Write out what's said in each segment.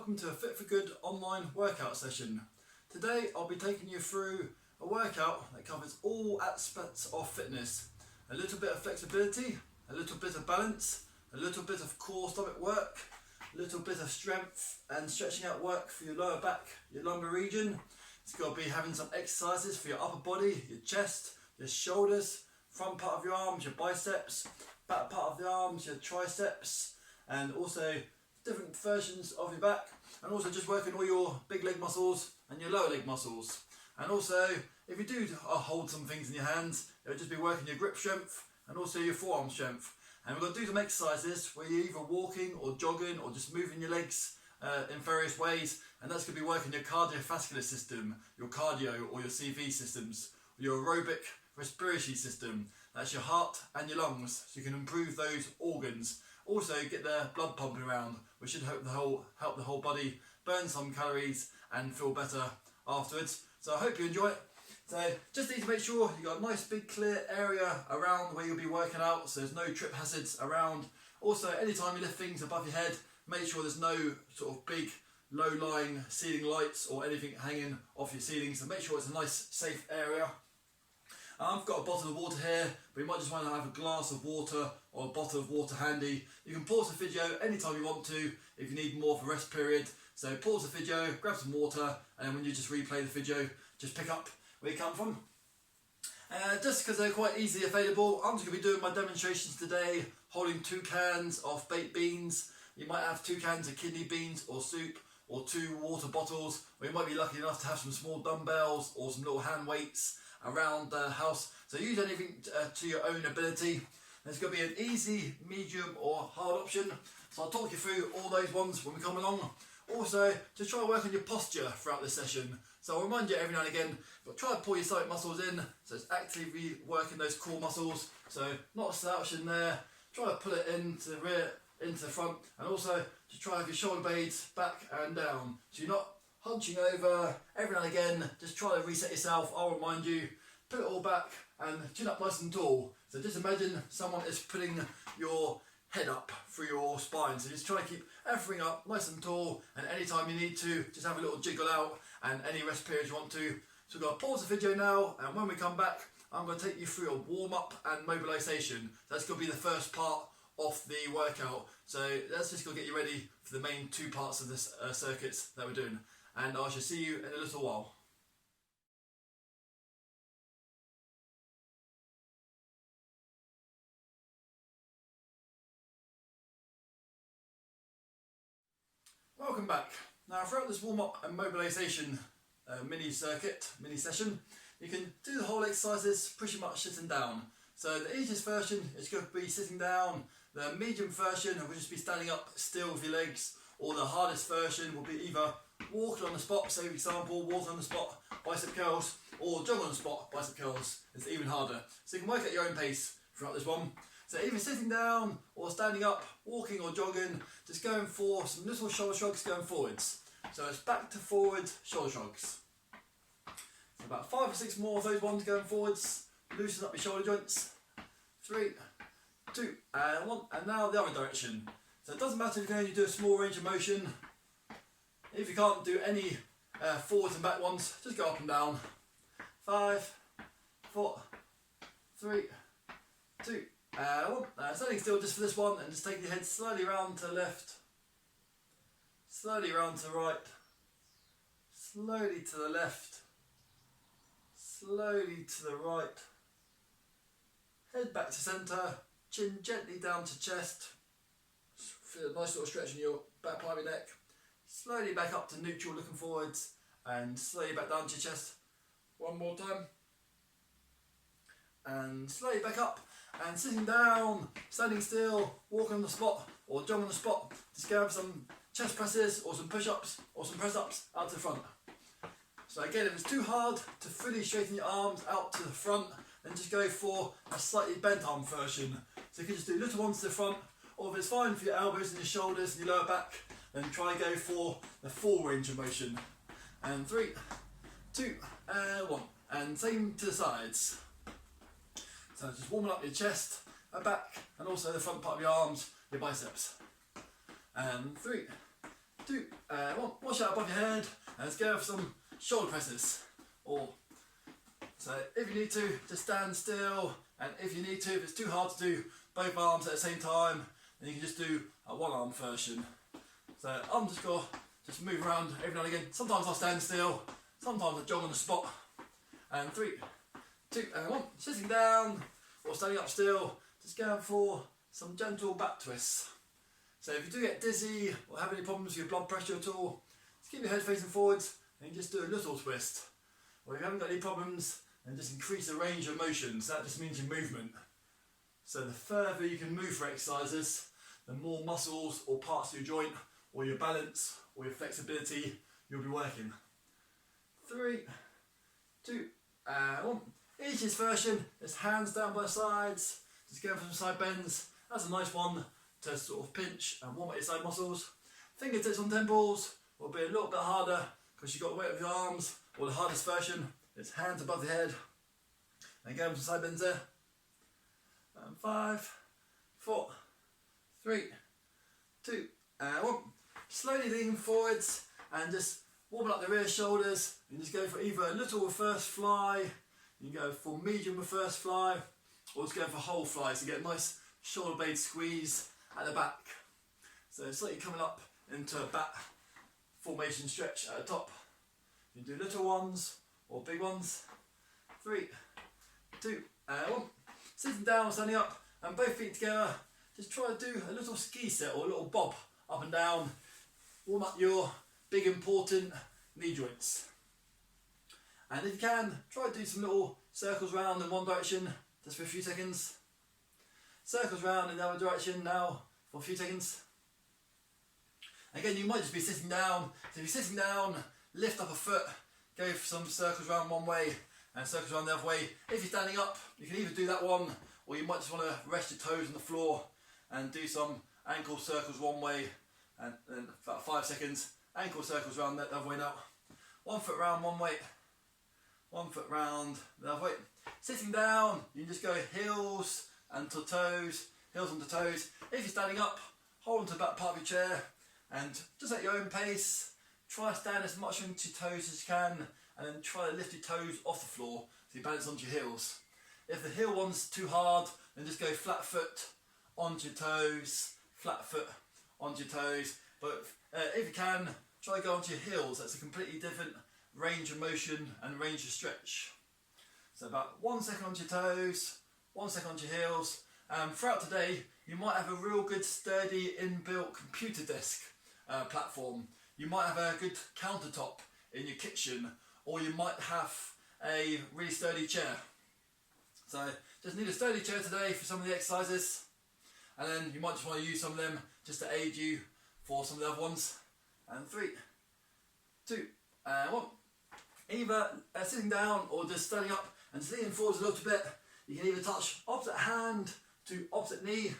welcome to a Fit for Good online workout session. Today I'll be taking you through a workout that covers all aspects of fitness. A little bit of flexibility, a little bit of balance, a little bit of core stomach work, a little bit of strength and stretching out work for your lower back, your lumbar region. It's got to be having some exercises for your upper body, your chest, your shoulders, front part of your arms, your biceps, back part of the arms, your triceps, and also different versions of your back, and also just working all your big leg muscles and your lower leg muscles. And also, if you do hold some things in your hands, it'll just be working your grip strength and also your forearm strength. And we're going to do some exercises where you're either walking or jogging or just moving your legs in various ways, and that's going to be working your cardiovascular system, your cardio or your CV systems, your aerobic respiratory system, that's your heart and your lungs, so you can improve those organs. Also get the blood pumping around, which should help the whole body burn some calories and feel better afterwards. So I hope you enjoy it. So just need to make sure you've got a nice big clear area around where you'll be working out, so there's no trip hazards around. Also, anytime you lift things above your head, make sure there's no sort of big low-lying ceiling lights or anything hanging off your ceiling, so make sure it's a nice safe area. I've got a bottle of water here, but you might just want to have a glass of water or a bottle of water handy. You can pause the video anytime you want to if you need more of a rest period. So pause the video, grab some water, and when you just replay the video, just pick up where you come from. Just because they're quite easily available, I'm just going to be doing my demonstrations today, holding 2 cans of baked beans. You might have 2 cans of kidney beans or soup, or 2 water bottles, or you might be lucky enough to have some small dumbbells or some little hand weights around the house. So use anything to your own ability. There's going to be an easy, medium or hard option, so I'll talk you through all those ones when we come along. Also, just try to work on your posture throughout this session. So I'll remind you every now and again, but try to pull your stomach muscles in, so it's actively working those core muscles. So not slouching there, try to pull it into the rear, into the front, and also just try to have your shoulder blades back and down, so you're not hunching over. Every now and again, just try to reset yourself. I'll remind you, put it all back and chin up nice and tall. So just imagine someone is putting your head up through your spine, so just try to keep everything up nice and tall, and anytime you need to, just have a little jiggle out, and any rest periods you want to. So we're going to pause the video now, and when we come back, I'm going to take you through a warm-up and mobilisation. That's going to be the first part of the workout. So that's just going to get you ready for the main 2 parts of this circuits that we're doing. And I shall see you in a little while. Welcome back. Now throughout this warm-up and mobilisation mini session, you can do the whole exercises pretty much sitting down. So the easiest version is going to be sitting down, the medium version will just be standing up still with your legs, or the hardest version will be either walking on the spot, say for example, walking on the spot, bicep curls, or jog on the spot, bicep curls. It's even harder. So you can work at your own pace throughout this one. So either sitting down or standing up, walking or jogging, just going for some little shoulder shrugs going forwards. So it's back to forward shoulder shrugs. So about 5 or 6 more of those ones going forwards. Loosen up your shoulder joints. 3, 2, and 1. And now the other direction. So it doesn't matter if you can only do a small range of motion. If you can't do any forwards and back ones, just go up and down. 5, 4, 3, 2, 1. Standing still just for this one, and just taking your head slowly round to the left, slowly round to the right, slowly to the left, slowly to the right. Head back to centre, chin gently down to chest. Feel a nice little stretch in your back part of your neck. Slowly back up to neutral, looking forwards, and slowly back down to your chest. One more time. And slowly back up, and sitting down, standing still, walking on the spot, or jogging on the spot. Just go have some chest presses, or some push-ups, or some press-ups out to the front. So again, if it's too hard to fully straighten your arms out to the front, then just go for a slightly bent arm version. So you can just do little ones to the front, or if it's fine for your elbows and your shoulders and your lower back, then try and go for the full range of motion. And 3, 2, and 1. And same to the sides. So just warming up your chest, back, and also the front part of your arms, your biceps. And 3, 2, and 1. Wash out above your head, and let's go for some shoulder presses. Or so if you need to, just stand still, and if you need to, if it's too hard to do both arms at the same time, then you can just do a one arm version. So I'm just going to move around every now and again. Sometimes I'll stand still, sometimes I jog on the spot. And 3, 2, and 1. Sitting down or standing up still, just going for some gentle back twists. So if you do get dizzy or have any problems with your blood pressure at all, just keep your head facing forwards and just do a little twist. Or if you haven't got any problems, then just increase the range of motion. So that just means your movement. So the further you can move for exercises, the more muscles or parts of your joint or your balance or your flexibility you'll be working. 3, 2, and 1. Easiest version is hands down by the sides, just going for some side bends. That's a nice one to sort of pinch and warm up your side muscles. Fingertips on temples will be a little bit harder because you've got the weight of your arms, or the hardest version is hands above the head. And going for some side bends there. And 5, 4, 3, 2, and 1. Slowly lean forwards and just warming up the rear shoulders. You just go for either a little reverse fly, you can go for medium reverse fly, or just go for whole fly so you get a nice shoulder blade squeeze at the back. So slightly coming up into a bat formation stretch at the top. You can do little ones or big ones. 3, 2, and 1. Sitting down or standing up and both feet together. Just try to do a little ski set or a little bob up and down. Warm up your big important knee joints. And if you can, try to do some little circles round in one direction just for a few seconds. Circles round in the other direction now for a few seconds. Again, you might just be sitting down. So if you're sitting down, lift up a foot, go for some circles round one way and circles around the other way. If you're standing up, you can either do that one, or you might just want to rest your toes on the floor and do some ankle circles one way, and then about 5 seconds, ankle circles around the other way now. 1 foot round one way, 1 foot round the other way. Sitting down, you can just go heels and to toes, heels onto toes. If you're standing up, hold onto the back part of your chair and just at your own pace, try to stand as much onto your toes as you can, and then try to lift your toes off the floor so you balance onto your heels. If the heel one's too hard, then just go flat foot onto your toes, flat foot onto your toes. But if you can, try to go onto your heels. That's a completely different range of motion and range of stretch. So about 1 second onto your toes, 1 second onto your heels. Throughout today, you might have a real good sturdy inbuilt computer desk platform. You might have a good countertop in your kitchen, or you might have a really sturdy chair. So just need a sturdy chair today for some of the exercises, and then you might just want to use some of them just to aid you for some of the other ones. And 3, 2, and 1. Either sitting down or just standing up and just leaning forwards a little bit. You can either touch opposite hand to opposite knee,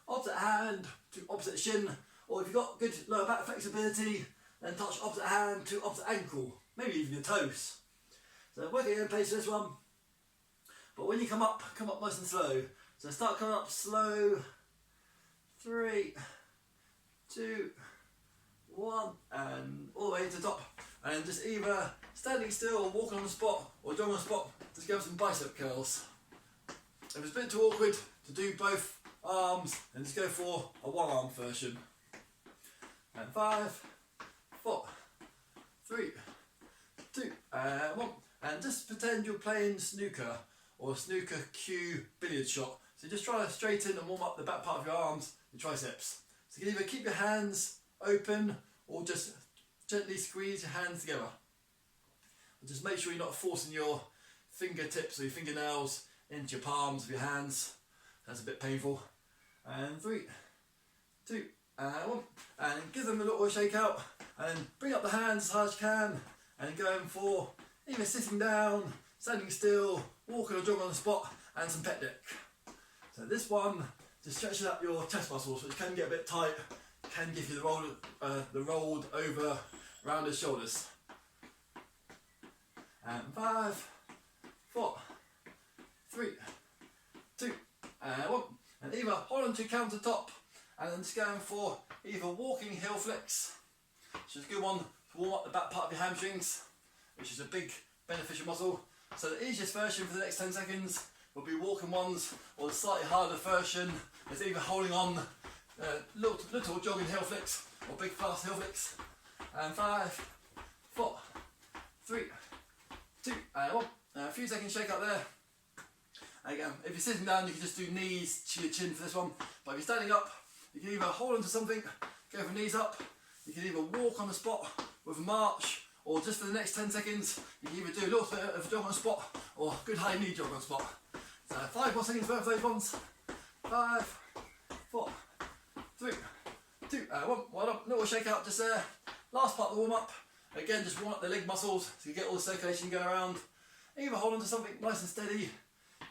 opposite hand to opposite shin, or if you've got good lower back flexibility, then touch opposite hand to opposite ankle, maybe even your toes. So work at your own pace for this one. But when you come up nice and slow. So start coming up slow. 3, 2, 1, and all the way to the top. And just either standing still or walking on the spot or jogging on the spot, just go for some bicep curls. If it's a bit too awkward to do both arms, then just go for a one arm version. And 5, 4, 3, 2, and 1. And just pretend you're playing snooker or a snooker cue billiard shot. So just try to straighten and warm up the back part of your arms, your triceps. So you can either keep your hands open or just gently squeeze your hands together. And just make sure you're not forcing your fingertips or your fingernails into your palms of your hands. That's a bit painful. And 3, 2, and 1. And give them a little shake out. And bring up the hands as hard as you can. And going for either sitting down, standing still, walking or jogging on the spot, and some pec deck. So this one just stretches out your chest muscles, which can get a bit tight, can give you the rolled over rounded shoulders. And 5, 4, 3, 2, and 1. And either hold on to your countertop and then just going for either walking heel flicks which is a good one to warm up the back part of your hamstrings, which is a big beneficial muscle. So the easiest version for the next 10 seconds will be walking ones, or the slightly harder version is either holding on little jogging heel flicks or big fast heel flicks. And 5, 4, 3, 2, and 1. A few seconds shake out there. Again, if you're sitting down, you can just do knees to your chin for this one. But if you're standing up, you can either hold onto something, go for knees up. You can either walk on the spot with a march, or just for the next 10 seconds, you can either do a little bit of a jog on the spot, or a good high knee jog on the spot. So 5 more seconds worth of those ones. 5, 4, 3, 2, 1. Well done. Little shake out just there. Last part of the warm up. Again, just warm up the leg muscles so you get all the circulation going around. Either hold on to something nice and steady.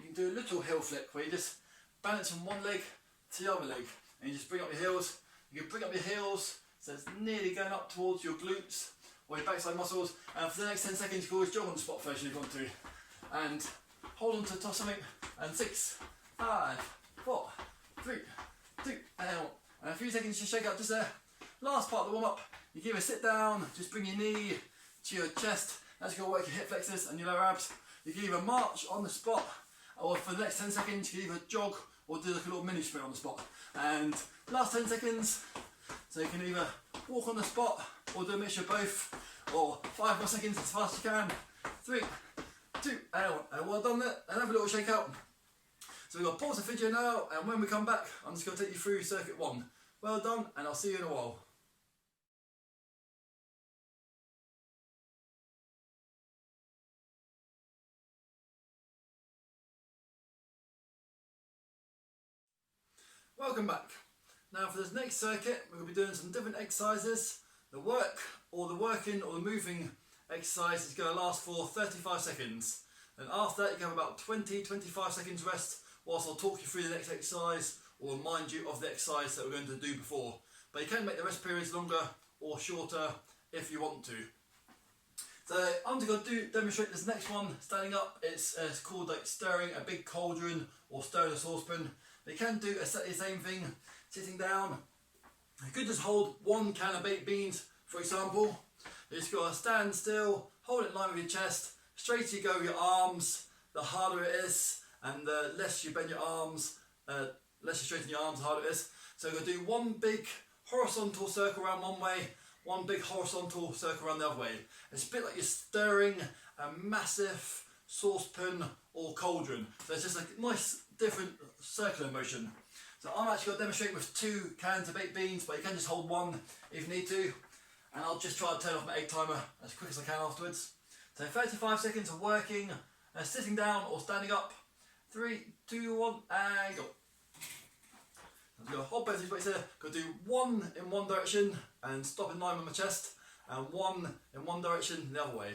You can do a little heel flick where you just balance from one leg to the other leg, and you just bring up your heels. You can bring up your heels so it's nearly going up towards your glutes or your backside muscles, and for the next 10 seconds you can always jog on the spot version if you want to. And hold on to the top of something, and 6, 5, 4, 3, 2, and 1. And a few seconds to shake out just there. Last part of the warm up, you can either sit down, just bring your knee to your chest, that's going to work your hip flexors and your lower abs. You can either march on the spot, or for the next 10 seconds you can either jog or do like a little mini sprint on the spot. And last 10 seconds, so you can either walk on the spot or do a mixture of both, or 5 more seconds as fast as you can. 3, 2, and 1. And well done there, and have a little shake out. So we're going to pause the video now, and when we come back, I'm just going to take you through circuit 1. Well done, and I'll see you in a while. Welcome back. Now for this next circuit, we're going to be doing some different exercises. The working or the moving exercise is going to last for 35 seconds. And after that you can have about 20-25 seconds rest whilst I'll talk you through the next exercise or remind you of the exercise that we're going to do before. But you can make the rest periods longer or shorter if you want to. So I'm just going to demonstrate this next one standing up. It's called like stirring a big cauldron or stirring a saucepan. You can do exactly the same thing sitting down. You could just hold one can of baked beans, for example. You just got to stand still, hold it in line with your chest. Straighter you go with your arms, the harder it is, and the less you bend your arms, less you straighten your arms, the harder it is. So you're going to do one big horizontal circle around one way, one big horizontal circle around the other way. It's a bit like you're stirring a massive saucepan or cauldron. So it's just a nice different circular motion. So I'm actually going to demonstrate with 2 cans of baked beans, but you can just hold one if you need to. And I'll just try to turn off my egg timer as quick as I can afterwards. So 35 seconds of working, sitting down or standing up. 3, 2, 1, and go. I'm going to hold both these weights here. Going to do one in one direction and stop in line with my chest, and one in one direction the other way.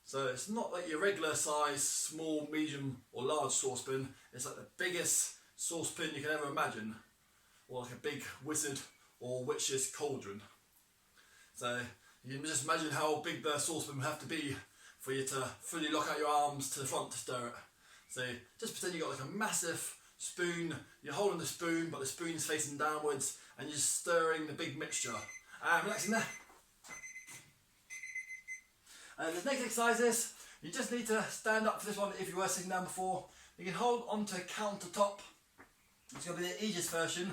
So it's not like your regular size, small, medium or large saucepan. It's like the biggest saucepan you can ever imagine. Or like a big wizard or witch's cauldron. So you can just imagine how big the saucepan would have to be for you to fully lock out your arms to the front to stir it. So just pretend you've got like a massive spoon. You're holding the spoon, but the spoon is facing downwards, and you're just stirring the big mixture. And relaxing there. And the next exercise is, you just need to stand up for this one if you were sitting down before. You can hold onto a countertop. It's going to be the easiest version.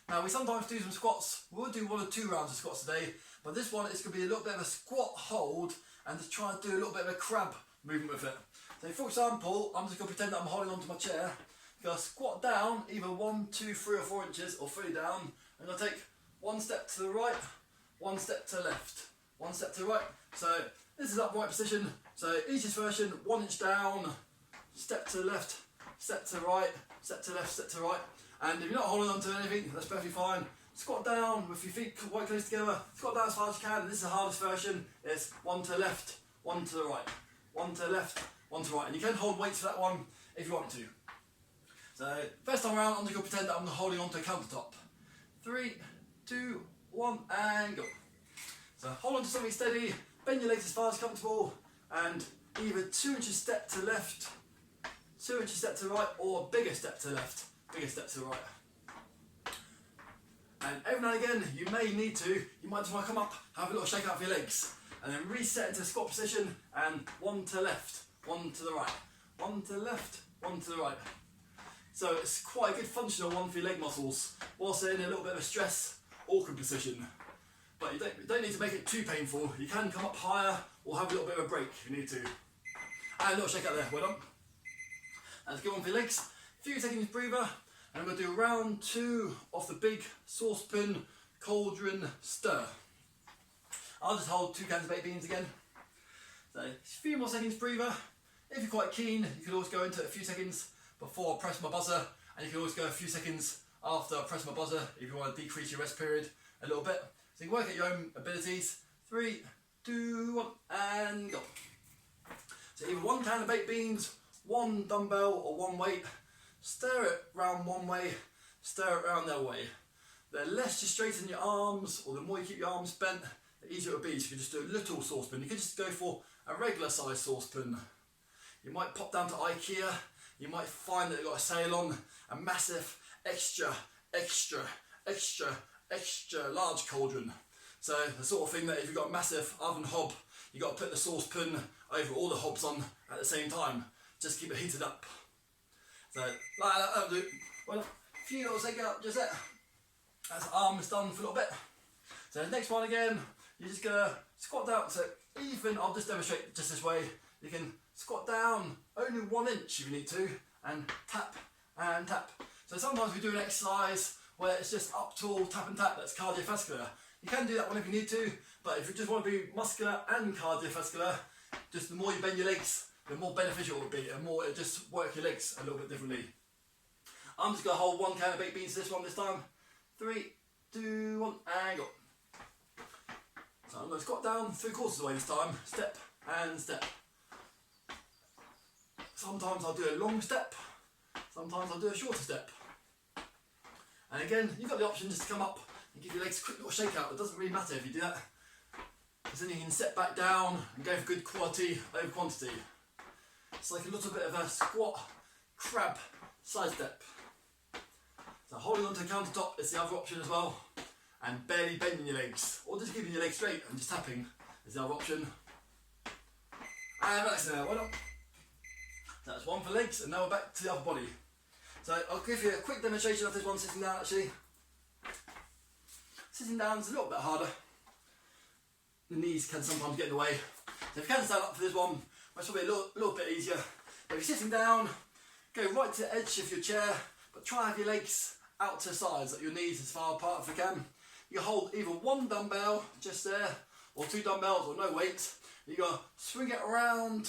Now we sometimes do some squats. We'll do 1 or 2 rounds of squats today, but this one is going to be a little bit of a squat hold and just try and do a little bit of a crab movement with it. So for example, I'm just going to pretend that I'm holding onto my chair. I'm going to squat down either 1, 2, 3 or 4 inches or fully down. I'm going to take 1 step to the right, 1 step to the left, 1 step to the right. So this is upright position. So easiest version, 1 inch down, step to the left, step to the right, step to the left, step to the right. And if you're not holding on to anything, that's perfectly fine. Squat down with your feet quite close together. Squat down as far as you can. And this is the hardest version. It's 1 to the left, 1 to the right, 1 to the left, 1 to the right. And you can hold weights for that one if you want to. So first time around, I'm just going to pretend that I'm holding onto a countertop. 3, 2, 1, and go. So hold on to something steady. Bend your legs as far as comfortable, and either 2 inches step to the left, 2 inches step to the right, or a bigger step to the left, bigger step to the right. And every now and again, you might just want to come up, have a little shake out for your legs, and then reset into squat position, and one to the left, one to the right, one to the left, one to the right. So it's quite a good functional one for your leg muscles, whilst they're in a little bit of a stress, awkward position. But you don't need to make it too painful. You can come up higher, or have a little bit of a break if you need to. And a little shake out there, well done. That's a good one for your legs. A few seconds breather. And we're going to do round 2 of the big saucepan cauldron stir. I'll just hold 2 cans of baked beans again. So a few more seconds breather. If you're quite keen, you can always go into it a few seconds before I press my buzzer, and you can always go a few seconds after I press my buzzer if you want to decrease your rest period a little bit. So you can work at your own abilities. 3, 2, 1, and go. So either 1 can of baked beans, 1 dumbbell or 1 weight. Stir it round one way, stir it round the other way. The less you straighten your arms, or the more you keep your arms bent, the easier it will be. So you can just do a little saucepan. You could just go for a regular size saucepan. You might pop down to IKEA, you might find that they've got a sale on a massive extra large cauldron. So the sort of thing that if you've got a massive oven hob, you've got to put the saucepan over all the hobs on at the same time. Just keep it heated up. So, like that, that'll do. Well, a few little take out, just that. That's arms done for a little bit. So the next one again, you're just gonna squat down. So even, I'll just demonstrate just this way. You can squat down only 1 inch if you need to, and tap and tap. So sometimes we do an exercise where it's just up tall, tap and tap, that's cardiovascular. You can do that one if you need to, but if you just want to be muscular and cardiovascular, just the more you bend your legs, the more beneficial it will be, and more it just work your legs a little bit differently. I'm just going to hold 1 can of baked beans this time. 3, 2, 1, and go. So I'm going to squat down 3/4 of the way this time, step and step. Sometimes I'll do a long step, sometimes I'll do a shorter step. And again, you've got the option just to come up and give your legs a quick little shake out. It doesn't really matter if you do that, because then you can sit back down and go for good quality over quantity. It's like a little bit of a squat, crab, side step. So holding onto the countertop is the other option as well, and barely bending your legs, or just keeping your legs straight and just tapping is the other option. And relaxing there, well done. That's one for legs, and now we're back to the upper body. So I'll give you a quick demonstration of this one sitting down actually. Sitting down is a little bit harder. The knees can sometimes get in the way. So if you can stand up for this one, that's probably a little bit easier. But if you're sitting down, go right to the edge of your chair, but try and have your legs out to the sides, like your knees as far apart as you can. You hold either 1 dumbbell just there, or 2 dumbbells or no weight. You're going to swing it around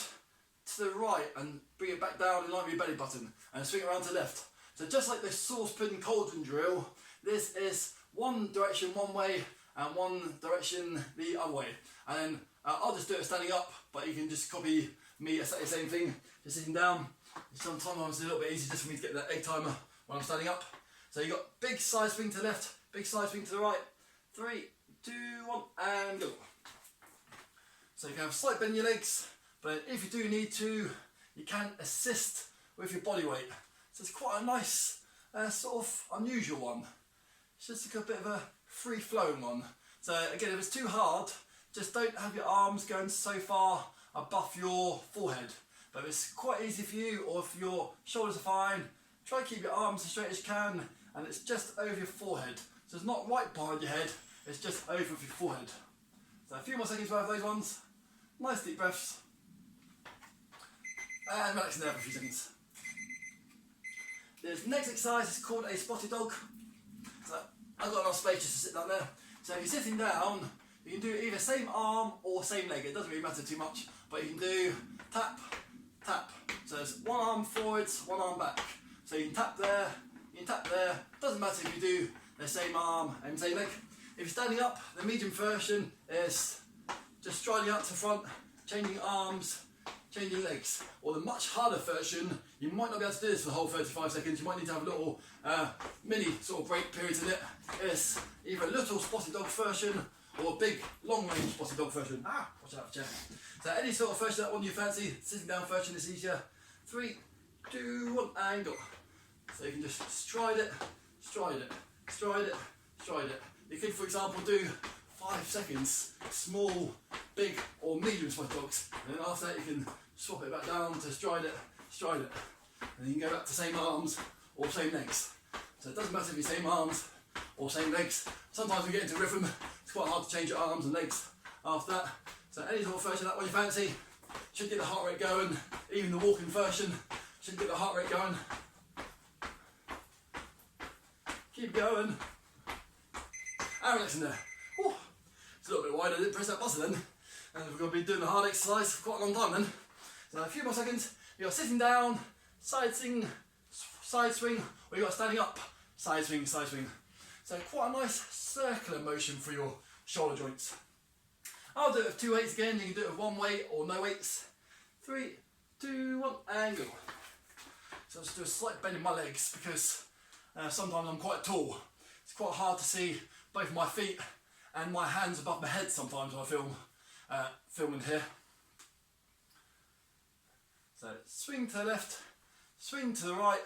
to the right and bring it back down in line with your belly button, and swing it around to the left. So just like this saucepan cauldron drill, this is 1 direction one way and 1 direction the other way. And then I'll just do it standing up, but you can just copy me, exactly the same thing, just sitting down. Sometimes it's a little bit easier just for me to get that egg timer when I'm standing up. So you've got big side swing to the left, big side swing to the right. 3, 2, 1, and go. So you can have slight bend in your legs, but if you do need to, you can assist with your body weight. So it's quite a nice, sort of unusual one. It's just like a bit of a free-flowing one. So again, if it's too hard, just don't have your arms going so far above your forehead. But if it's quite easy for you, or if your shoulders are fine, try to keep your arms as straight as you can, and it's just over your forehead. So it's not right behind your head, it's just over your forehead. So a few more seconds worth of those ones. Nice deep breaths. And relaxing there for a few seconds. This next exercise is called a spotted dog. So I've got enough space just to sit down there. So if you're sitting down, you can do either same arm or same leg. It doesn't really matter too much, but you can do tap, tap. So it's 1 arm forwards, 1 arm back. So you can tap there, you can tap there. Doesn't matter if you do the same arm and same leg. If you're standing up, the medium version is just striding out to the front, changing arms, changing legs. Or the much harder version, you might not be able to do this for the whole 35 seconds. You might need to have a little mini sort of break periods in it. It's either a little spotted dog version or a big long range spotted dog version. Watch out for chair. So any sort of version that one you fancy, sitting down version is easier. 3, 2, 1, and go. So you can just stride it, stride it, stride it, stride it. You could, for example, do 5 seconds, small, big or medium squat dogs, and then after that you can swap it back down to stride it, and then you can go back to same arms or same legs. So it doesn't matter if you same arms or same legs. Sometimes we get into rhythm, it's quite hard to change your arms and legs after that. So any sort of version of that one you fancy should get the heart rate going. Even the walking version should get the heart rate going. Keep going. And relax in there. Whew. It's a little bit wide, I didn't press that button then. And we're going to be doing the hard exercise for quite a long time then. So a few more seconds. You're sitting down, side swing, or you're standing up, side swing. So quite a nice circular motion for your shoulder joints. I'll do it with 2 weights again. You can do it with 1 weight or no weights. 3, 2, 1, and go. So I'll just do a slight bend in my legs because sometimes I'm quite tall. It's quite hard to see both my feet and my hands above my head sometimes when I filming here. So swing to the left, swing to the right.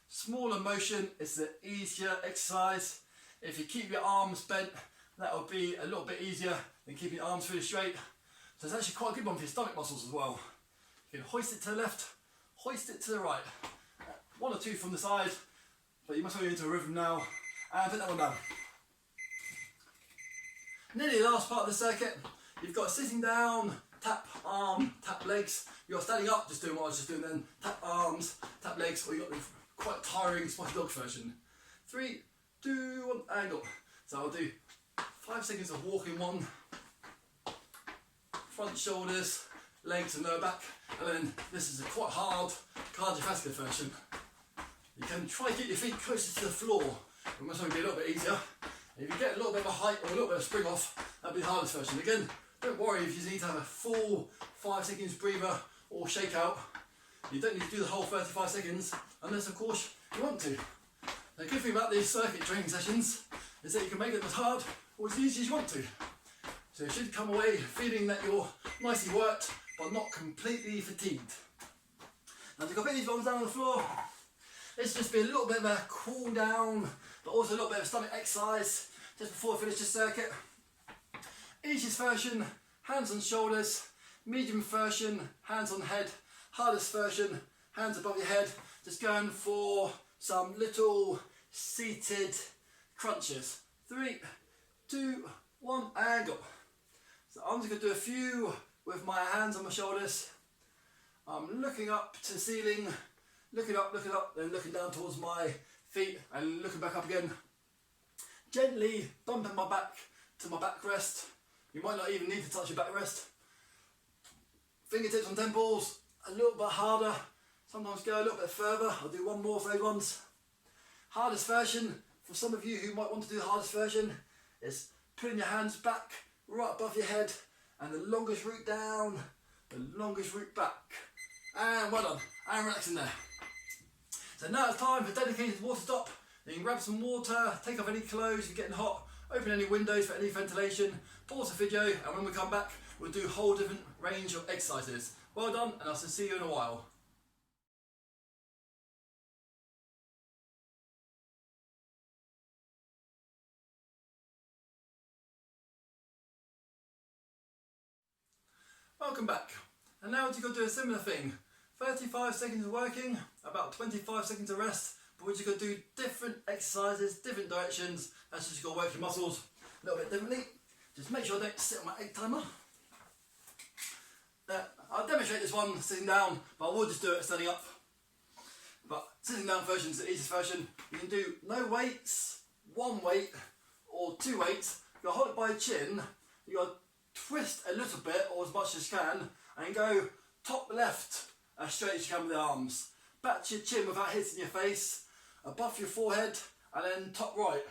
Smaller motion is the easier exercise. If you keep your arms bent, that will be a little bit easier than keeping your arms really straight. So it's actually quite a good one for your stomach muscles as well. You can hoist it to the left, hoist it to the right. 1 or 2 from the side, but you must go into a rhythm now. And put that one down. Nearly the last part of the circuit. You've got sitting down, tap arm, tap legs. You're standing up, just doing what I was just doing then. Tap arms, tap legs, or you've got the quite tiring spotted dog version. 3, 2, 1, and go. So I'll do 5 seconds of walking one. Front shoulders, legs and lower back. And then this is a quite hard cardiovascular version. You can try to get your feet closer to the floor. It must be a little bit easier. If you get a little bit of a height or a little bit of spring off, that'll be the hardest version. Again, don't worry if you need to have a full 5 seconds breather or shakeout. You don't need to do the whole 35 seconds unless of course you want to. The good thing about these circuit training sessions is that you can make them as hard or as easy as you want to. So you should come away feeling that you're nicely worked but not completely fatigued. Now to go put these ones down on the floor, let's just be a little bit of a cool down but also a little bit of stomach exercise just before we finish the circuit. Easiest version, hands on shoulders. Medium version, hands on head. Hardest version, hands above your head. Just going for some little seated crunches. 3, 2, 1, and go. So I'm just going to do a few with my hands on my shoulders. I'm looking up to the ceiling, looking up, then looking down towards my feet and looking back up again. Gently bumping my back to my backrest. You might not even need to touch your backrest. Fingertips on temples, a little bit harder. Sometimes go a little bit further. I'll do 1 more for those ones. Hardest version, for some of you who might want to do the hardest version, is putting your hands back right above your head and the longest route down, the longest route back. And well done, and relax in there. So now it's time for dedicated water stop. You can grab some water, take off any clothes if you're getting hot, open any windows for any ventilation, pause the video, and when we come back, we'll do a whole different range of exercises. Well done, and I'll see you in a while. Welcome back. And now we're going to do a similar thing. 35 seconds of working, about 25 seconds of rest, but we're just going to do different exercises, different directions. That's just going to work your muscles a little bit differently. Just make sure I don't sit on my egg timer. I'll demonstrate this one sitting down, but I will just do it standing up. But sitting down version is the easiest version. You can do no weights, 1 weight, or 2 weights. You'll hold it by the chin. You've got to twist a little bit, or as much as you can, and go top left as straight as you can with the arms. Back to your chin without hitting your face, above your forehead, and then top right.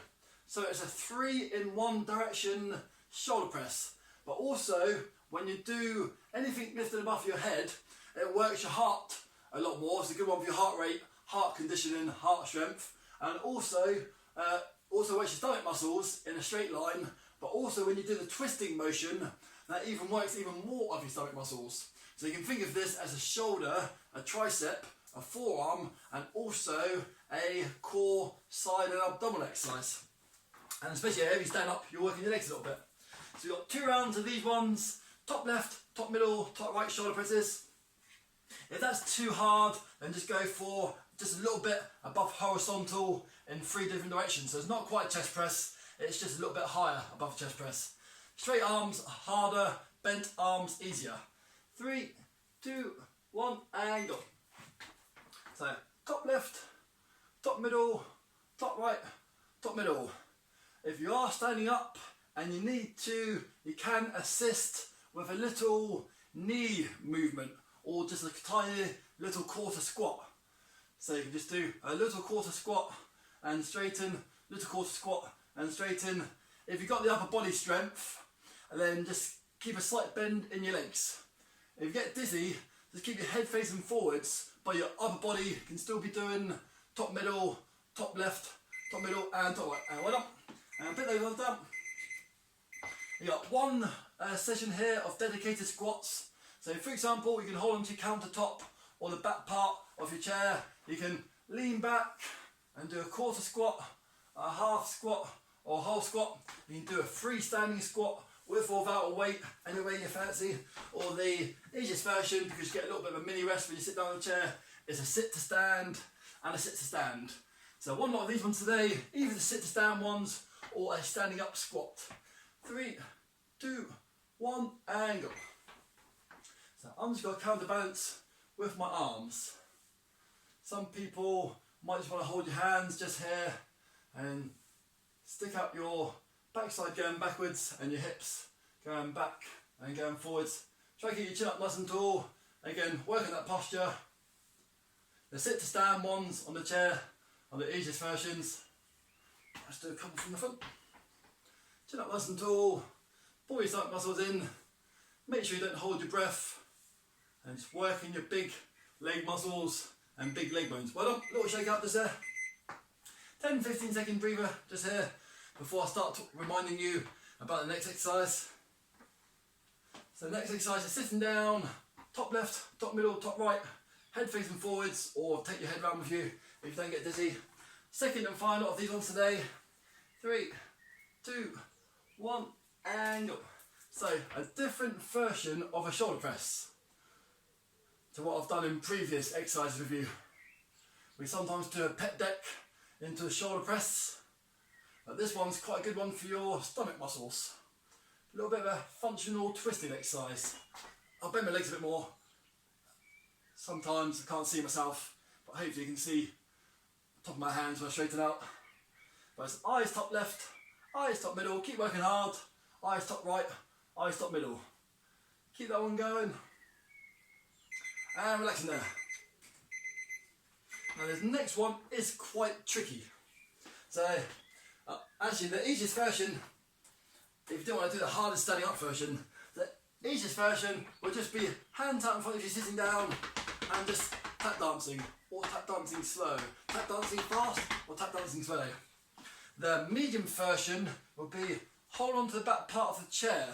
So it's a 3 in 1 direction shoulder press. But also, when you do anything lifted above your head, it works your heart a lot more. It's a good one for your heart rate, heart conditioning, heart strength, and also works your stomach muscles in a straight line. But also when you do the twisting motion, that even works even more of your stomach muscles. So you can think of this as a shoulder, a tricep, a forearm, and also a core, side and abdominal exercise. And especially if you stand up, you're working your legs a little bit. So you've got 2 rounds of these ones, top left, top middle, top right shoulder presses. If that's too hard, then just go for just a little bit above horizontal in 3 different directions. So it's not quite chest press, it's just a little bit higher above chest press. Straight arms harder, bent arms easier. 3, 2, 1, and go. So top left, top middle, top right, top middle. If you are standing up and you need to, you can assist with a little knee movement or just a tiny little quarter squat. So you can just do a little quarter squat and straighten, little quarter squat and straighten. If you've got the upper body strength, and then just keep a slight bend in your legs. If you get dizzy, just keep your head facing forwards, but your upper body can still be doing top middle, top left, top middle and top right. And well done. And put those ones down. You got one session here of dedicated squats. So for example, you can hold onto your countertop or the back part of your chair. You can lean back and do a quarter squat, a half squat or whole squat. You can do a freestanding squat with or without a weight, any way you fancy. Or the easiest version, because you get a little bit of a mini rest when you sit down in the chair, is a sit to stand and a sit to stand. So one lot of these ones today, either the sit to stand ones or a standing up squat. 3, 2, 1 and go. So I'm just going to counterbalance with my arms. Some people might just want to hold your hands just here and stick out your backside going backwards and your hips going back and going forwards. Try to keep your chin up nice and tall. Again, working that posture. The sit to stand ones on the chair are the easiest versions. Let's do a couple from the front. Chin up nice and tall. Pull your stomach muscles in. Make sure you don't hold your breath. And just working your big leg muscles and big leg bones. Well done. Little shake out just there. 10-15 second breather just here before I start reminding you about the next exercise. So the next exercise is sitting down, top left, top middle, top right, head facing forwards, or take your head round with you if you don't get dizzy. Second and final of these ones today. 3, 2, 1 and go. So a different version of a shoulder press to what I've done in previous exercises with you. We sometimes do a pec deck into a shoulder press, but this one's quite a good one for your stomach muscles. A little bit of a functional twisting exercise. I'll bend my legs a bit more. Sometimes I can't see myself, but hopefully you can see the top of my hands when I straighten out. But it's eyes top left, eyes top middle, keep working hard, eyes top right, eyes top middle. Keep that one going. And relaxing there. Now this next one is quite tricky. So actually the easiest version, if you don't want to do the hardest standing up version, the easiest version will just be hands out in front of you sitting down and just tap dancing, or tap dancing slow, tap dancing fast or tap dancing slow. The medium version will be hold on to the back part of the chair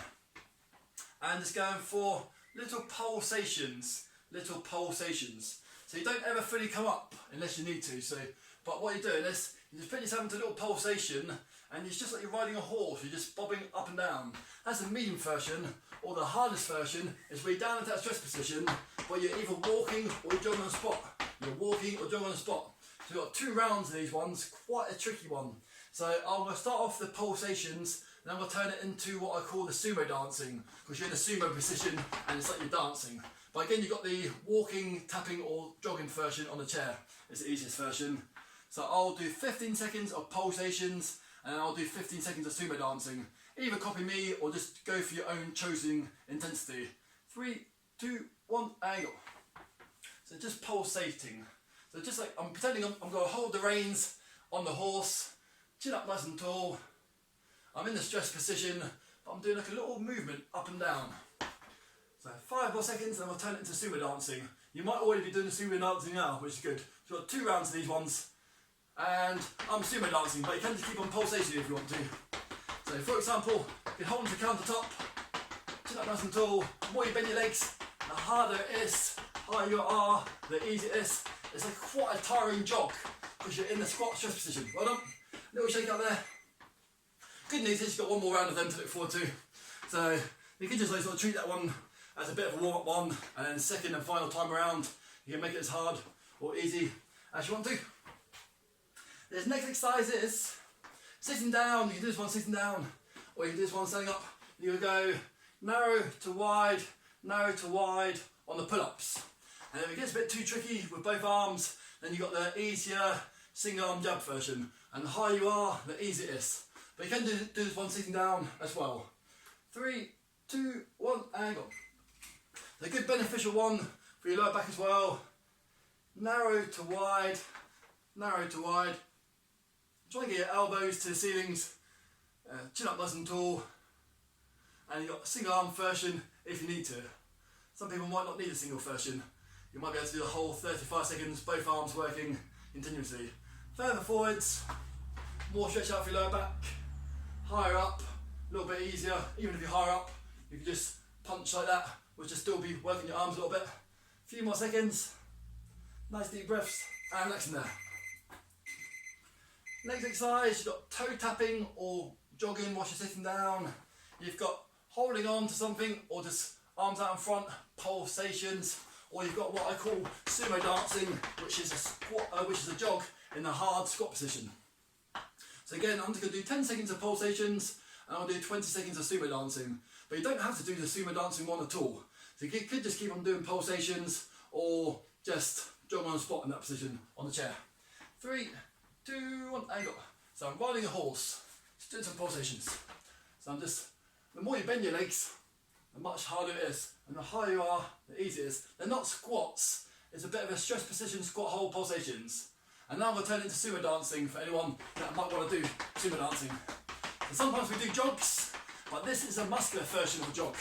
and just going for little pulsations. So you don't ever fully come up unless you need to. So, but what you're doing is you just put yourself into a little pulsation and it's just like you're riding a horse, you're just bobbing up and down. That's the medium version, or the hardest version is where you're down into that stress position where you're either walking or jogging on the spot. You're walking or jogging on the spot. So we've got 2 rounds of these ones, quite a tricky one. So I'm going to start off the pulsations and I'm going to turn it into what I call the sumo dancing, because you're in a sumo position and it's like you're dancing. But again, you've got the walking, tapping or jogging version on the chair. It's the easiest version. So I'll do 15 seconds of pulsations and I'll do 15 seconds of sumo dancing. Either copy me or just go for your own chosen intensity. 3, 2, 1, and go. So just pulsating. So just like I'm pretending I'm going to hold the reins on the horse, chin up nice and tall. I'm in the stress position, but I'm doing like a little movement up and down. So 5 more seconds and I'll turn it into sumo dancing. You might already be doing the sumo dancing now, which is good. So we've got 2 rounds of these ones. And I'm sumo dancing, but you can just keep on pulsating if you want to. So for example, you can hold on to the countertop, chin up nice and tall. The more you bend your legs, the harder it is, higher you are, the easier it is. It's like quite a tiring jog, because you're in the squat stress position. Well done. Little shake out there. good news is you've got one more round of them to look forward to. So you can just like sort of treat that one as a bit of a warm-up one, and then second and final time around, you can make it as hard or easy as you want to. This next exercise is sitting down. You can do this one sitting down, or you can do this one standing up. You go narrow to wide on the pull-ups. And if it gets a bit too tricky with both arms, then you've got the easier single arm jab version. And the higher you are, the easier it is. But you can do this one sitting down as well. 3, 2, 1, and go. The good beneficial one for your lower back as well. Narrow to wide. Try and get your elbows to the ceilings. Chin up nice and tall. And you've got a single arm version if you need to. Some people might not need a single version. You might be able to do the whole 35 seconds, both arms working continuously. Further forwards, more stretch out for your lower back. Higher up, a little bit easier. Even if you're higher up, you can just punch like that, which will still be working your arms a little bit. A few more seconds. Nice deep breaths, and relaxing there. Next exercise, you've got toe tapping or jogging whilst you're sitting down. You've got holding on to something or just arms out in front, pulsations, or you've got what I call sumo dancing, which is a squat, which is a jog in a hard squat position. So again, I'm just going to do 10 seconds of pulsations, and I'll do 20 seconds of sumo dancing. But you don't have to do the sumo dancing one at all. So you could just keep on doing pulsations, or just jog on the spot in that position on the chair. 3, 2, 1, and go. So I'm riding a horse, just doing some pulsations. So I'm just, the more you bend your legs, the much harder it is, and the higher you are, the easier it is. They're not squats, it's a bit of a stress position squat hold pulsations. And now I'm going to turn it into sumo dancing for anyone that might want to do sumo dancing. So sometimes we do jogs, but this is a muscular version of a jog.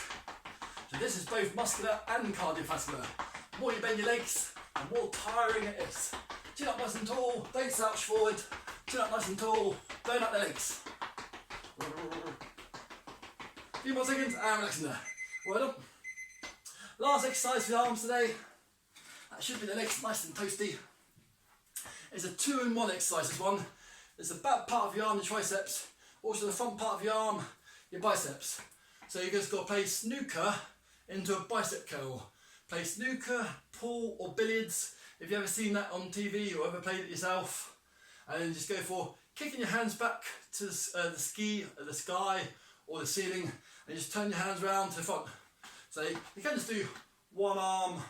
So this is both muscular and cardiovascular. The more you bend your legs, the more tiring it is. Chin up nice and tall, don't slouch forward. Chin up nice and tall, don't up the legs. A few more seconds, and relaxing there. Well done. Last exercise for the arms today. That should be the legs nice and toasty. It's a 2-in-1 exercise, this one. It's the back part of your arm, your triceps, also the front part of your arm, your biceps. So you just got to play snooker into a bicep curl. Play snooker, pool or billiards, if you've ever seen that on TV or ever played it yourself. And then just go for kicking your hands back to the sky or the ceiling, and just turn your hands around to the front. So you can just do one arm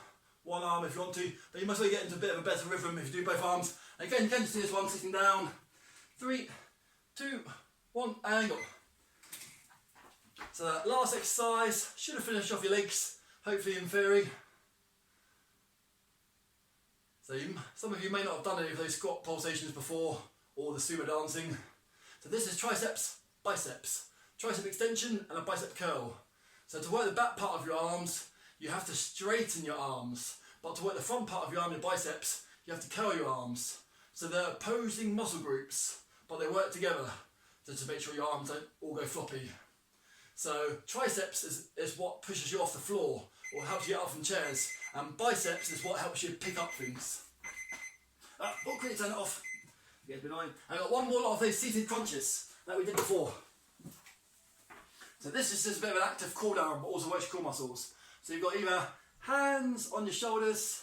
if you want to, but you must really get into a bit of a better rhythm if you do both arms. And again, you can just do this one sitting down. 3, 2, 1, and go. So that last exercise should have finished off your legs, hopefully in theory. So some of you may not have done any of those squat pulsations before, or the sumo dancing. So this is triceps, biceps, tricep extension and a bicep curl. So to work the back part of your arms, you have to straighten your arms, but to work the front part of your arm, your biceps, you have to curl your arms. So they're opposing muscle groups, but they work together just to make sure your arms don't all go floppy. So triceps is what pushes you off the floor or helps you get up from chairs, and biceps is what helps you pick up things. Quickly turn it off. Get benign. I've got one more of those seated crunches that we did before. So this is just a bit of an active cool down, but also works your core muscles. So you've got either hands on your shoulders,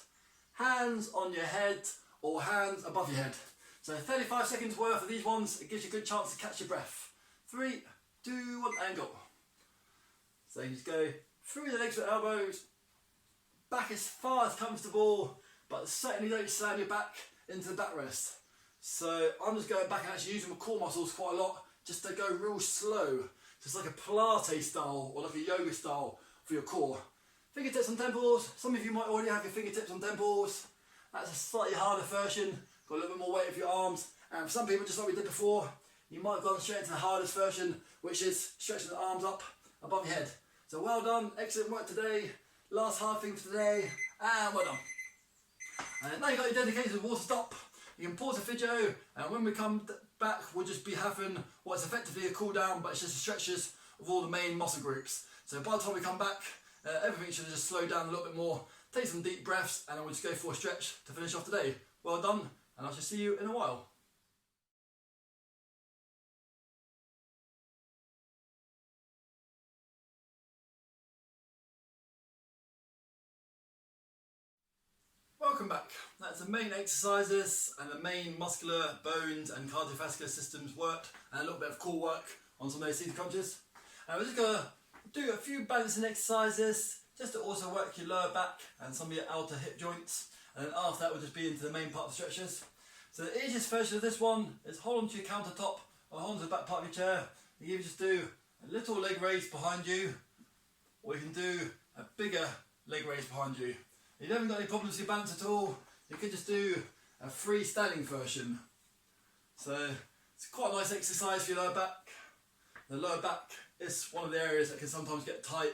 hands on your head, or hands above your head. So 35 seconds worth of these ones, it gives you a good chance to catch your breath. 3, 2, 1, and go. So you just go through the legs with elbows, back as far as comfortable, but certainly don't slam your back into the backrest. So I'm just going back and actually using my core muscles quite a lot, just to go real slow. Just like a Pilates style or like a yoga style for your core. Fingertips on temples. Some of you might already have your fingertips on temples. That's a slightly harder version. Got a little bit more weight of your arms. And for some people, just like we did before, you might have gone straight into the hardest version, which is stretching the arms up above your head. So well done, excellent work today. Last hard thing for today, and well done. And now you've got your dedicated water stop. You can pause the video, and when we come back, we'll just be having what's effectively a cool down, but it's just the stretches of all the main muscle groups. So by the time we come back, everything should just slow down a little bit more. Take some deep breaths, and then we'll just go for a stretch to finish off today. Well done, and I shall see you in a while. welcome back. That's the main exercises and the main muscular, bones and cardiovascular systems worked, and a little bit of core work on some of those seated crunches. And we're just going to do a few balancing exercises just to also work your lower back and some of your outer hip joints, and then after that we'll just be into the main part of the stretches. So the easiest version of this one is hold on to your countertop or hold on to the back part of your chair. You can just do a little leg raise behind you, or you can do a bigger leg raise behind you. If you haven't got any problems with your balance at all, you can just do a freestanding version. So it's quite a nice exercise for your lower back. The lower back is one of the areas that can sometimes get tight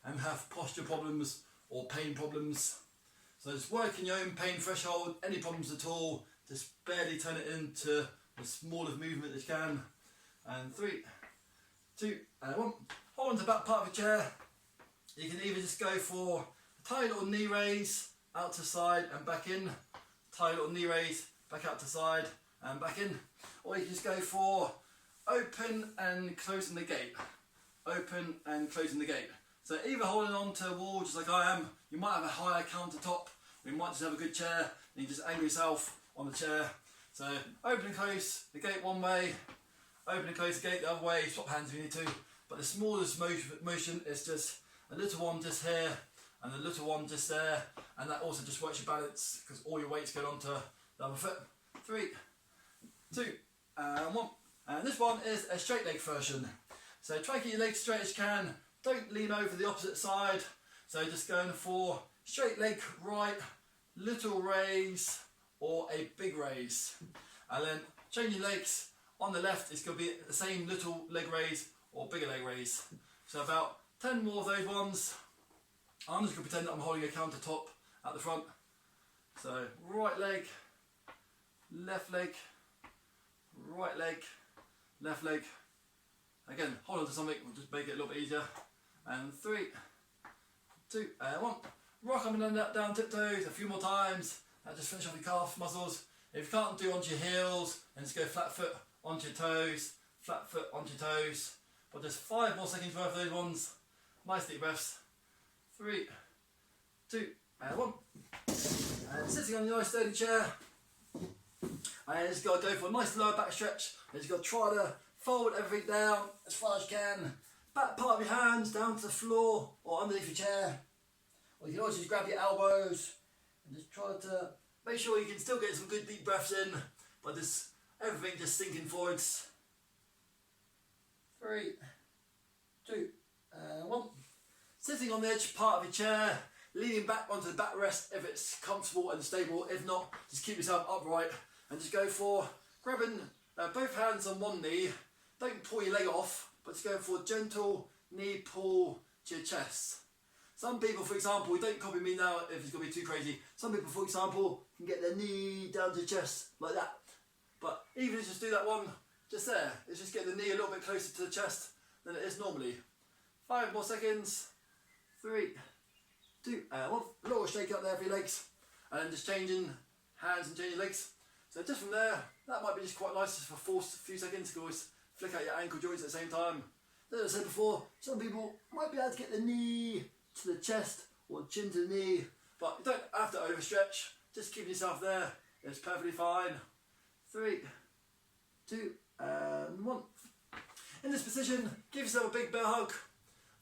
and have posture problems or pain problems. So just working your own pain threshold, any problems at all, just barely turn it into the smallest movement that you can. And 3, 2, and 1. Hold on to the back part of your chair. You can either just go for tiny little knee raise out to side and back in, tiny little knee raise back out to side and back in, or you can just go for open and closing the gate, open and closing the gate. So either holding on to a wall just like I am, you might have a higher countertop, or you might just have a good chair and you just angle yourself on the chair. So open and close the gate one way, open and close the gate the other way, swap hands if you need to, but the smallest motion is just a little one just here and a little one just there, and that also just works your balance because all your weight's going onto the other foot. 3, 2, and 1. And this one is a straight leg version. So try to keep your legs straight as you can. Don't lean over the opposite side. So just going for straight leg right, little raise or a big raise. And then change your legs. On the left it's going to be the same little leg raise or bigger leg raise. So about 10 more of those ones. I'm just going to pretend that I'm holding a countertop at the front. So right leg, left leg, right leg, left leg. Again, hold on to something, we'll just make it a little bit easier. And 3, 2, and 1. Rock up and down tiptoes a few more times. And just finish off your calf muscles. If you can't do onto your heels, then just go flat foot onto your toes, flat foot onto your toes. But just 5 more seconds worth of those ones. Nice deep breaths. 3, 2, and 1. And sitting on your nice sturdy chair. And just got to go for a nice lower back stretch. And just got to try to fold everything down as far as you can. Back part of your hands down to the floor or underneath your chair. Or you can also just grab your elbows and just try to make sure you can still get some good deep breaths in, but just everything just sinking forwards. 3, 2, and 1. Sitting on the edge part of your chair, leaning back onto the backrest if it's comfortable and stable. If not, just keep yourself upright and just go for grabbing both hands on one knee. Don't pull your leg off, but just go for a gentle knee pull to your chest. Some people, for example, don't copy me now if it's going to be too crazy. Some people, for example, can get their knee down to the chest like that. But even if you just do that one, just there, it's just getting the knee a little bit closer to the chest than it is normally. 5 more seconds. 3, 2, and 1. A little shake up there for your legs, and then just changing hands and changing legs. So just from there, that might be just quite nice just for a few seconds. You can always flick out your ankle joints at the same time. As I said before, some people might be able to get the knee to the chest or chin to the knee, but you don't have to overstretch. Just keep yourself there. It's perfectly fine. 3, 2, and 1. In this position, give yourself a big bear hug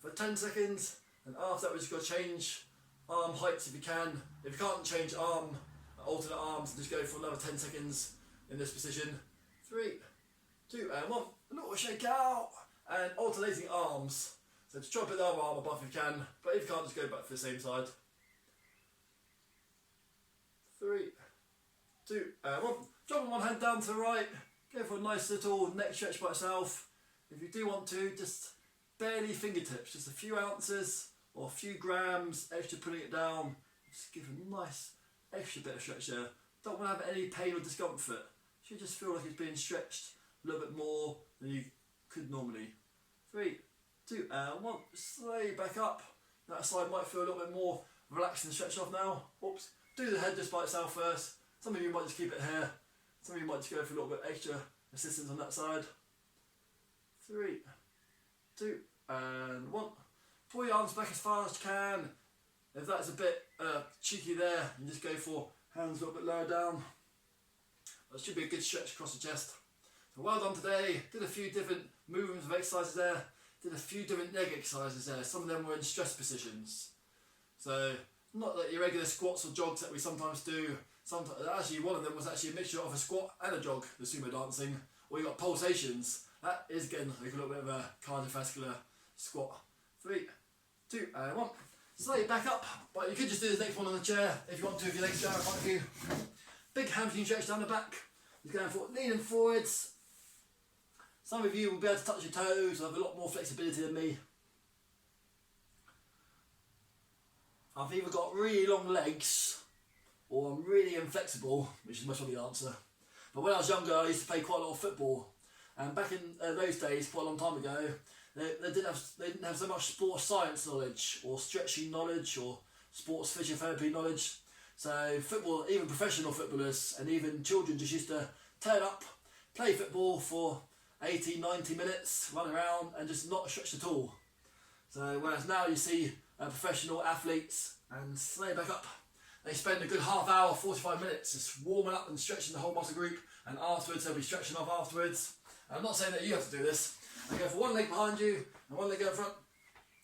for 10 seconds. And after that, we're just going to change arm heights if you can. If you can't change alternate arms, just go for another 10 seconds in this position. 3, 2, and 1. A little shake out and alternating arms. So just try to put the other arm above if you can, but if you can't, just go back to the same side. 3, 2, and 1. Dropping one hand down to the right. Go for a nice little neck stretch by itself. If you do want to, just barely fingertips, just a few ounces or a few grams extra putting it down. Just give a nice extra bit of stretch there. Don't want to have any pain or discomfort. Should just feel like it's being stretched a little bit more than you could normally. 3, 2, and 1. Slowly back up. That side might feel a little bit more relaxed and stretched off now. Oops. Do the head just by itself first. Some of you might just keep it here. Some of you might just go for a little bit extra assistance on that side. 3, 2, and 1. Pull your arms back as far as you can. If that's a bit cheeky there, you just go for Hands a little bit lower down. That should be a good stretch across the chest. So well done today. Did a few different movements of exercises there. Did a few different leg exercises there. Some of them were in stress positions. So not like your regular squats or jogs that we sometimes do. Actually, one of them was actually a mixture of a squat and a jog, the sumo dancing. Or you got pulsations. That is again like a little bit of a cardiovascular squat. 3, 2, and 1. Slightly back up, but you could just do this next one on the chair if you want to, if your legs down in front of you. Big hamstring stretch down the back. You're going for leaning forwards. Some of you will be able to touch your toes, have a lot more flexibility than me. I've either got really long legs or I'm really inflexible, which is most probably the answer. But when I was younger, I used to play quite a lot of football. And back in those days, quite a long time ago, they didn't have so much sports science knowledge or stretching knowledge or sports physiotherapy knowledge. So football, even professional footballers and even children just used to turn up, play football for 80, 90 minutes, run around and just not stretch at all. So whereas now you see professional athletes and stay back up. They spend a good half hour, 45 minutes just warming up and stretching the whole muscle group, and afterwards they'll be stretching off afterwards. And I'm not saying that you have to do this. I go for one leg behind you and one leg in front.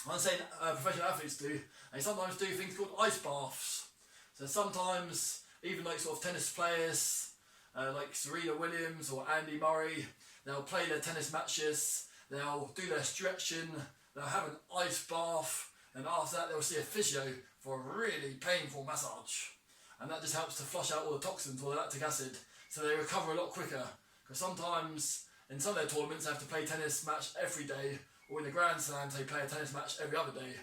I'm saying professional athletes do. They sometimes do things called ice baths. So sometimes even like sort of tennis players like Serena Williams or Andy Murray, they'll play their tennis matches, they'll do their stretching, they'll have an ice bath, and after that they'll see a physio for a really painful massage. And that just helps to flush out all the toxins or the lactic acid, so they recover a lot quicker. Because sometimes in some of their tournaments they have to play a tennis match every day, or in the Grand Slams they play a tennis match every other day,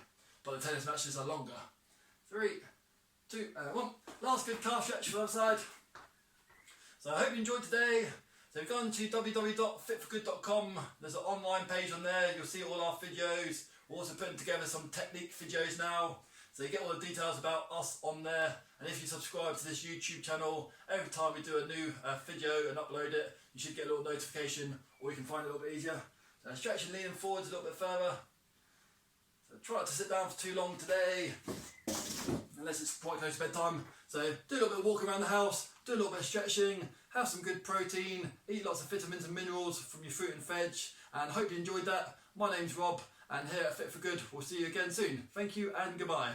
but the tennis matches are longer. 3, 2, and 1. Last good calf stretch for the other side. So I hope you enjoyed today. So if you go on to www.fitforgood.com, there's an online page on there, you'll see all our videos. We're also putting together some technique videos now, so you get all the details about us on there. And if you subscribe to this YouTube channel, every time we do a new video and upload it, you should get a little notification, or you can find it a little bit easier. So stretch and leaning forwards a little bit further. So try not to sit down for too long today, unless it's quite close to bedtime. So do a little bit of walk around the house, do a little bit of stretching, have some good protein, eat lots of vitamins and minerals from your fruit and veg, and hope you enjoyed that. My name's Rob, and here at Fit for Good, we'll see you again soon. Thank you and goodbye.